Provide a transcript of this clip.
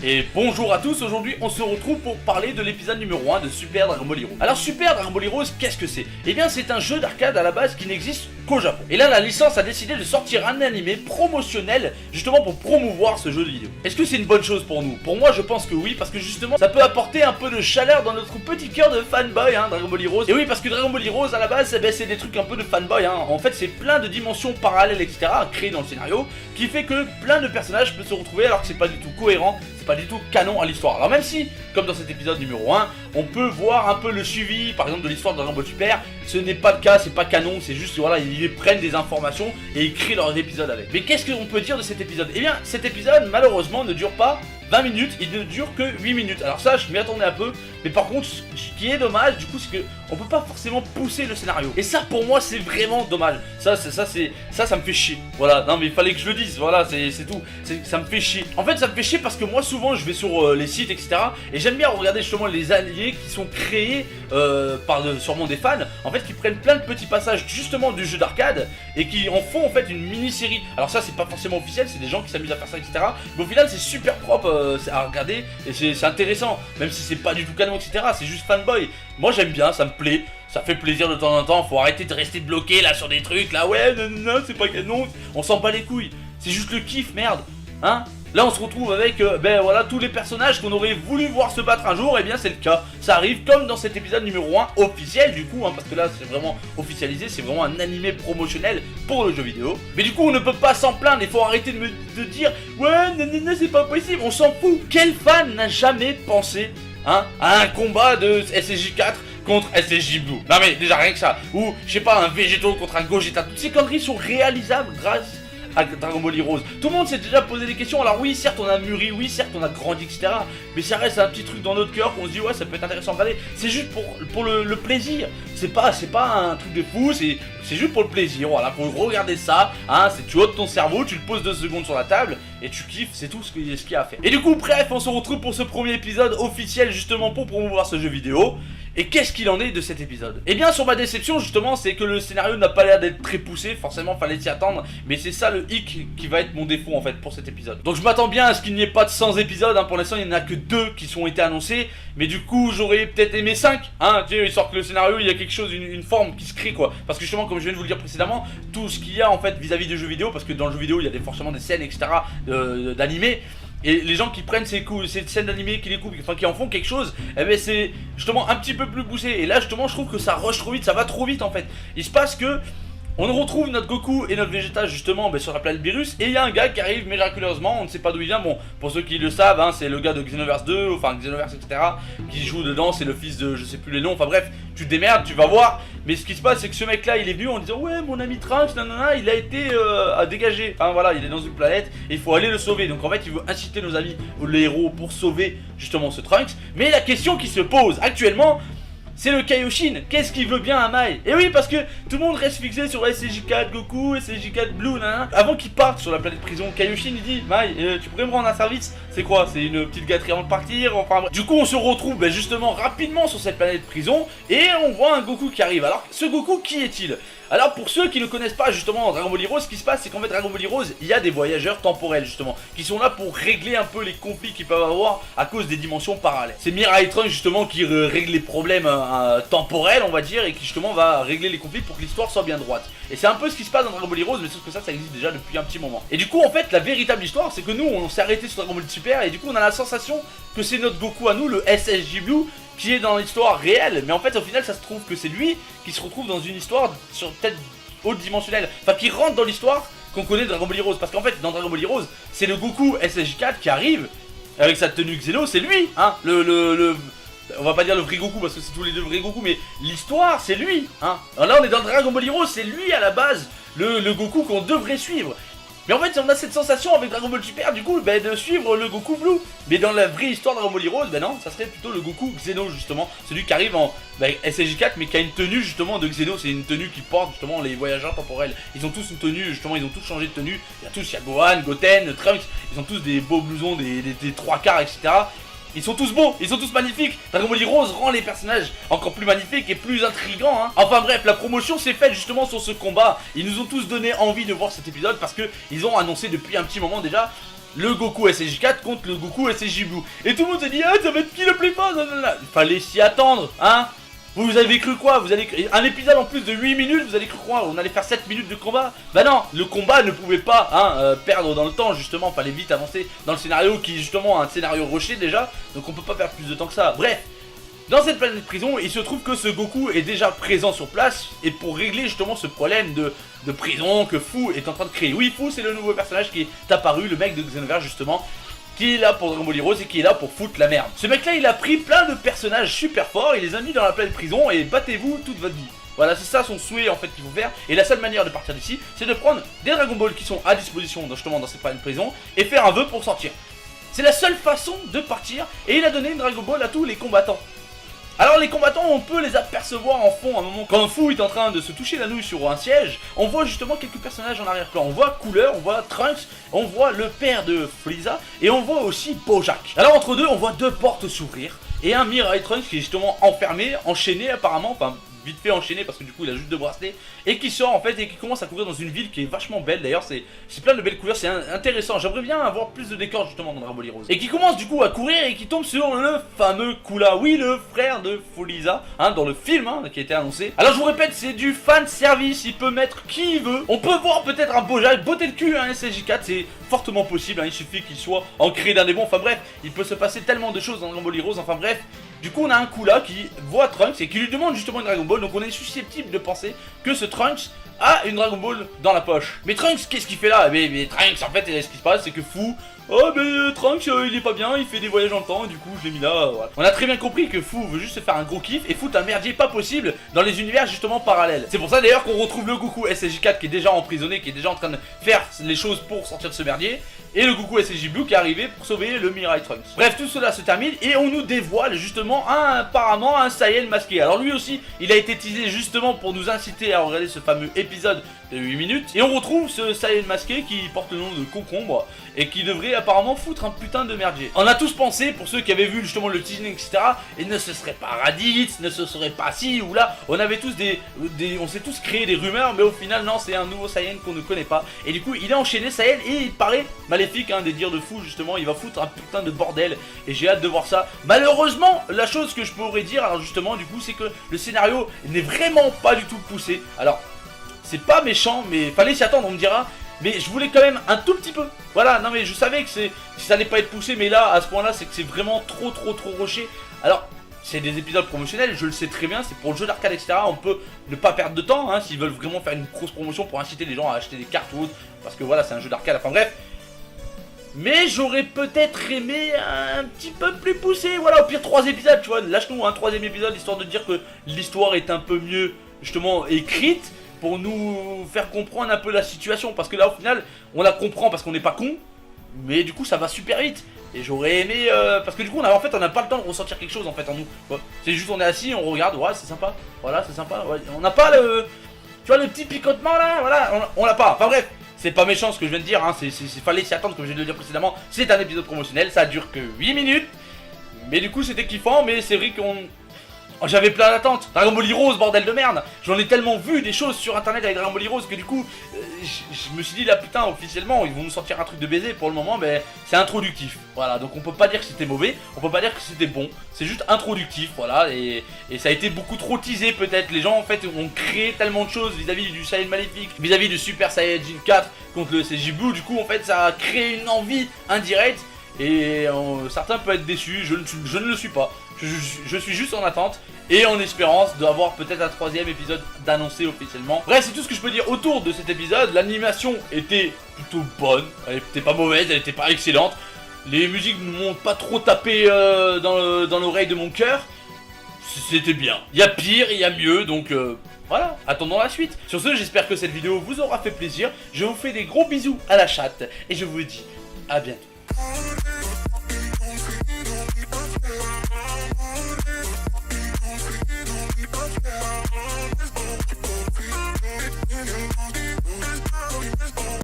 Et bonjour à tous, aujourd'hui on se retrouve pour parler de l'épisode numéro 1 de Super Dragon Ball Heroes. Alors Super Dragon Ball Heroes, qu'est-ce que c'est? Eh bien c'est un jeu d'arcade à la base qui n'existe qu'au Japon. Et là la licence a décidé de sortir un animé promotionnel justement pour promouvoir ce jeu de vidéo. Est-ce que c'est une bonne chose pour nous? Pour moi je pense que oui, parce que justement ça peut apporter un peu de chaleur dans notre petit cœur de fanboy, Dragon Ball Heroes. Et oui, parce que Dragon Ball Heroes à la base c'est des trucs un peu de fanboy, En fait c'est plein de dimensions parallèles etc. créées dans le scénario, qui fait que plein de personnages peuvent se retrouver alors que c'est pas du tout cohérent, pas du tout canon à l'histoire. Alors même si, comme dans cet épisode numéro 1, on peut voir un peu le suivi, par exemple de l'histoire de Dragon Ball Super, ce n'est pas le cas, c'est pas canon, c'est juste, voilà, ils prennent des informations et ils créent leurs épisodes avec. Mais qu'est-ce qu'on peut dire de cet épisode? Eh bien, cet épisode, malheureusement, ne dure pas 20 minutes, il ne dure que 8 minutes. Alors ça, je m'y attendais un peu, mais par contre, ce qui est dommage, du coup, c'est que on peut pas forcément pousser le scénario. Et ça, pour moi, c'est vraiment dommage. Ça me fait chier. Voilà, non mais il fallait que je le dise, voilà, c'est tout. Ça me fait chier. En fait, ça me fait chier parce que moi, souvent, je vais sur les sites, etc. Et j'aime bien regarder justement les alliés qui sont créés par sûrement des fans, en fait, qui prennent plein de petits passages justement du jeu d'arcade et qui en font en fait une mini-série. Alors ça, c'est pas forcément officiel, c'est des gens qui s'amusent à faire ça, etc. Mais au final, c'est super propre à regarder et c'est intéressant, même si c'est pas du tout canon, etc. C'est juste fanboy. Moi, j'aime bien, ça me plaît. Ça fait plaisir de temps en temps, faut arrêter de rester bloqué là sur des trucs là, ouais, non, c'est pas canon, on s'en bat les couilles. C'est juste le kiff, merde, Là on se retrouve avec, voilà, tous les personnages qu'on aurait voulu voir se battre un jour, et bien c'est le cas. Ça arrive comme dans cet épisode numéro 1 officiel du coup, parce que là c'est vraiment officialisé, c'est vraiment un animé promotionnel pour le jeu vidéo. Mais du coup on ne peut pas s'en plaindre, il faut arrêter de dire, ouais, non, c'est pas possible, on s'en fout. Quel fan n'a jamais pensé, à un combat de SSJ4 contre SSJ Blue? Non mais déjà rien que ça. Ou je sais pas, un Végéto contre un Gogeta. Toutes ces conneries sont réalisables grâce à Dragon Ball Heroes. Tout le monde s'est déjà posé des questions. Alors oui, certes on a mûri, oui certes on a grandi, etc. Mais ça reste un petit truc dans notre cœur qu'on se dit ouais, ça peut être intéressant à regarder. C'est juste pour le plaisir. C'est pas un truc de fou, c'est juste pour le plaisir. Voilà, pour regarder ça, tu ôtes ton cerveau, tu le poses 2 secondes sur la table et tu kiffes, c'est tout ce qu'il y a à faire. Et du coup, bref, on se retrouve pour ce premier épisode officiel justement pour promouvoir ce jeu vidéo. Et qu'est-ce qu'il en est de cet épisode? Eh bien, sur ma déception, justement, c'est que le scénario n'a pas l'air d'être très poussé. Forcément, fallait s'y attendre. Mais c'est ça le hic qui va être mon défaut, en fait, pour cet épisode. Donc, je m'attends bien à ce qu'il n'y ait pas de 100 épisodes. Pour l'instant, il n'y en a que 2 qui sont été annoncés. Mais du coup, j'aurais peut-être aimé 5. Histoire que le scénario, il y a quelque chose, une forme qui se crée, quoi. Parce que justement, comme je viens de vous le dire précédemment, tout ce qu'il y a, en fait, vis-à-vis des jeux vidéo, parce que dans le jeu vidéo, il y a forcément des scènes, etc., d'animés. Et les gens qui prennent ces scènes d'animé, qui les coupent, qui en font quelque chose, c'est justement un petit peu plus poussé. Et là justement je trouve que ça rush trop vite, ça va trop vite en fait. Il se passe que on retrouve notre Goku et notre Vegeta justement sur la planète Virus. Et il y a un gars qui arrive miraculeusement, on ne sait pas d'où il vient. Bon, pour ceux qui le savent, c'est le gars de Xenoverse 2, enfin Xenoverse etc. qui joue dedans, c'est le fils de je sais plus les noms, enfin bref, tu te démerdes, tu vas voir. Mais ce qui se passe c'est que ce mec là il est venu en disant ouais mon ami Trunks, nanana, il a été dégagé. Voilà, il est dans une planète et il faut aller le sauver. Donc en fait il veut inciter nos amis, les héros, pour sauver justement ce Trunks. Mais la question qui se pose actuellement, c'est le Kaioshin. Qu'est-ce qu'il veut bien à Mai? Et oui, parce que tout le monde reste fixé sur SSJ4 Goku, SSJ4 Blue, nanana. Avant qu'il parte sur la planète prison, Kaioshin il dit Mai, tu pourrais me rendre un service? C'est quoi? C'est une petite gâterie avant de partir? Enfin, du coup, on se retrouve justement rapidement sur cette planète prison et on voit un Goku qui arrive. Alors, ce Goku, qui est-il? Alors pour ceux qui ne connaissent pas justement Dragon Ball Heroes, ce qui se passe c'est qu'en fait Dragon Ball Heroes, il y a des voyageurs temporels justement, qui sont là pour régler un peu les conflits qu'ils peuvent avoir à cause des dimensions parallèles. C'est Mirai Trunks justement qui règle les problèmes temporels on va dire, et qui justement va régler les conflits pour que l'histoire soit bien droite. Et c'est un peu ce qui se passe dans Dragon Ball Heroes, mais sauf que ça existe déjà depuis un petit moment. Et du coup en fait la véritable histoire c'est que nous on s'est arrêté sur Dragon Ball Super et du coup on a la sensation que c'est notre Goku à nous, le SSJ Blue, qui est dans l'histoire réelle, mais en fait au final ça se trouve que c'est lui qui se retrouve dans une histoire sur peut-être haute dimensionnelle, enfin qui rentre dans l'histoire qu'on connaît de Dragon Ball Heroes, parce qu'en fait dans Dragon Ball Heroes c'est le Goku SSJ4 qui arrive avec sa tenue Xeno, c'est lui, on va pas dire le vrai Goku parce que c'est tous les deux vrais Goku, mais l'histoire c'est lui, Alors là on est dans Dragon Ball Heroes, c'est lui à la base, le Goku qu'on devrait suivre. Mais en fait on a cette sensation avec Dragon Ball Super du coup de suivre le Goku Blue. Mais dans la vraie histoire de Dragon Ball Heroes, non, ça serait plutôt le Goku Xeno justement. Celui qui arrive en SSJ4 mais qui a une tenue justement de Xeno. C'est une tenue qui porte justement les voyageurs temporels. Ils ont tous une tenue justement, ils ont tous changé de tenue. Il y a Gohan, Goten, Trunks, ils ont tous des beaux blousons, des 3/4 etc. Ils sont tous beaux, ils sont tous magnifiques. Dragon Ball Heroes rend les personnages encore plus magnifiques et plus intrigants. Enfin bref, la promotion s'est faite justement sur ce combat. Ils nous ont tous donné envie de voir cet épisode parce que ils ont annoncé depuis un petit moment déjà le Goku SSJ4 contre le Goku SSJ Blue. Et tout le monde s'est dit, ah, ça va être qui le plus fort? Il fallait s'y attendre, hein. Vous avez cru quoi? Vous allez un épisode en plus de 8 minutes, vous allez cru quoi? On allait faire 7 minutes de combat? Bah non, le combat ne pouvait pas perdre dans le temps, justement, fallait vite avancer dans le scénario qui est justement un scénario rushé déjà, donc on peut pas faire plus de temps que ça. Bref, dans cette planète prison, il se trouve que ce Goku est déjà présent sur place, et pour régler justement ce problème de prison que Fu est en train de créer. Oui, Fu c'est le nouveau personnage qui est apparu, le mec de Xenoverse justement, qui est là pour Dragon Ball Heroes et qui est là pour foutre la merde. Ce mec là il a pris plein de personnages super forts, il les a mis dans la planète prison et battez-vous toute votre vie. Voilà, c'est ça son souhait en fait qu'il faut faire. Et la seule manière de partir d'ici, c'est de prendre des Dragon Ball qui sont à disposition justement dans cette planète prison et faire un vœu pour sortir. C'est la seule façon de partir et il a donné une Dragon Ball à tous les combattants. Alors les combattants, on peut les apercevoir en fond à un moment. Quand Fu est en train de se toucher la nouille sur un siège, on voit justement quelques personnages en arrière-plan. On voit Cooler, on voit Trunks, on voit le père de Frieza et on voit aussi Bojack. Alors entre deux, on voit deux portes s'ouvrir et un Mirai Trunks qui est justement enfermé, enchaîné apparemment, enfin vite fait enchaîné parce que du coup il a juste deux bracelets et qui sort en fait et qui commence à courir dans une ville qui est vachement belle. D'ailleurs c'est plein de belles couleurs, c'est intéressant. J'aimerais bien avoir plus de décors justement dans Dragon Ball Heroes. Et qui commence du coup à courir et qui tombe sur le fameux Kula, oui le frère de Frieza, dans le film qui a été annoncé. Alors je vous répète, c'est du fan service, il peut mettre qui il veut. On peut voir peut-être un Bojack botter le cul à un SSJ4, c'est fortement possible, il suffit qu'il soit ancré d'un démon. Enfin bref, il peut se passer tellement de choses dans Dragon Ball Heroes, enfin bref. Du coup on a un Kula qui voit Trunks et qui lui demande justement une Dragon Ball. Donc on est susceptible de penser que ce Trunks a une Dragon Ball dans la poche. Mais Trunks qu'est-ce qu'il fait là? Mais Trunks en fait ce qui se passe c'est que Fu, oh mais Trunks il est pas bien, il fait des voyages dans le temps et du coup je l'ai mis là, voilà. On a très bien compris que Fu veut juste se faire un gros kiff et foutre un merdier pas possible dans les univers justement parallèles. C'est pour ça d'ailleurs qu'on retrouve le Goku SSJ4 qui est déjà emprisonné, qui est déjà en train de faire les choses pour sortir de ce merdier, et le Goku SSJ Blue qui est arrivé pour sauver le Mirai Trunks. Bref, tout cela se termine et on nous dévoile justement apparemment un Saiyan masqué. Alors lui aussi, il a été teasé justement pour nous inciter à regarder ce fameux épisode de 8 minutes. Et on retrouve ce Saiyan masqué qui porte le nom de Concombre et qui devrait apparemment foutre un putain de merdier. On a tous pensé, pour ceux qui avaient vu justement le teasing etc, et ne se serait pas Raditz, ne se serait pas ci ou là, on avait tous on s'est tous créé des rumeurs, mais au final non, c'est un nouveau Saiyan qu'on ne connaît pas. Et du coup il est enchaîné Saiyan et il paraît maléfique, des dires de fou justement, il va foutre un putain de bordel et j'ai hâte de voir ça. Malheureusement, la chose que je pourrais dire alors justement du coup c'est que le scénario n'est vraiment pas du tout poussé. Alors c'est pas méchant mais fallait s'y attendre on me dira, mais je voulais quand même un tout petit peu. Voilà, non mais je savais que ça allait pas être poussé, mais là à ce point là c'est que c'est vraiment trop rushé. Alors c'est des épisodes promotionnels, je le sais très bien, c'est pour le jeu d'arcade etc, on peut ne pas perdre de temps s'ils veulent vraiment faire une grosse promotion pour inciter les gens à acheter des cartes ou autre, parce que voilà c'est un jeu d'arcade, enfin bref. Mais j'aurais peut-être aimé un petit peu plus poussé, voilà, au pire 3 épisodes, tu vois, lâche-nous un 3ème épisode, histoire de dire que l'histoire est un peu mieux, justement, écrite, pour nous faire comprendre un peu la situation, parce que là, au final, on la comprend parce qu'on n'est pas con, mais du coup, ça va super vite, et j'aurais aimé, parce que du coup, on n'a pas le temps de ressentir quelque chose, en fait, en nous, c'est juste, on est assis, on regarde, ouais, c'est sympa, voilà, c'est sympa, ouais. On n'a pas le, tu vois, le petit picotement, là, voilà, on l'a pas, enfin bref. C'est pas méchant ce que je viens de dire, fallait s'y attendre comme je viens de le dire précédemment. C'est un épisode promotionnel, ça dure que 8 minutes. Mais du coup c'était kiffant, mais c'est vrai qu'on... J'avais plein d'attentes. Dragon Ball Heroes, bordel de merde. J'en ai tellement vu des choses sur internet avec Dragon Ball Heroes que du coup, je me suis dit là putain, officiellement, ils vont nous sortir un truc de baiser. Pour le moment, mais c'est introductif. Voilà, donc on peut pas dire que c'était mauvais, on peut pas dire que c'était bon. C'est juste introductif, voilà. Et ça a été beaucoup trop teasé peut-être. Les gens en fait ont créé tellement de choses vis-à-vis du Saiyan Maléfique, vis-à-vis du Super Saiyajin 4 contre le SSJ Blue. Du coup, en fait, ça a créé une envie indirecte. Et certains peuvent être déçus, je ne le suis pas. Je suis juste en attente et en espérance d'avoir peut-être un 3ème épisode d'annoncer officiellement. Bref, c'est tout ce que je peux dire autour de cet épisode. L'animation était plutôt bonne, elle était pas mauvaise, elle était pas excellente. Les musiques ne m'ont pas trop tapé dans l'oreille de mon cœur. C'était bien. Il y a pire, il y a mieux, donc voilà, attendons la suite. Sur ce, j'espère que cette vidéo vous aura fait plaisir. Je vous fais des gros bisous à la chatte et je vous dis à bientôt.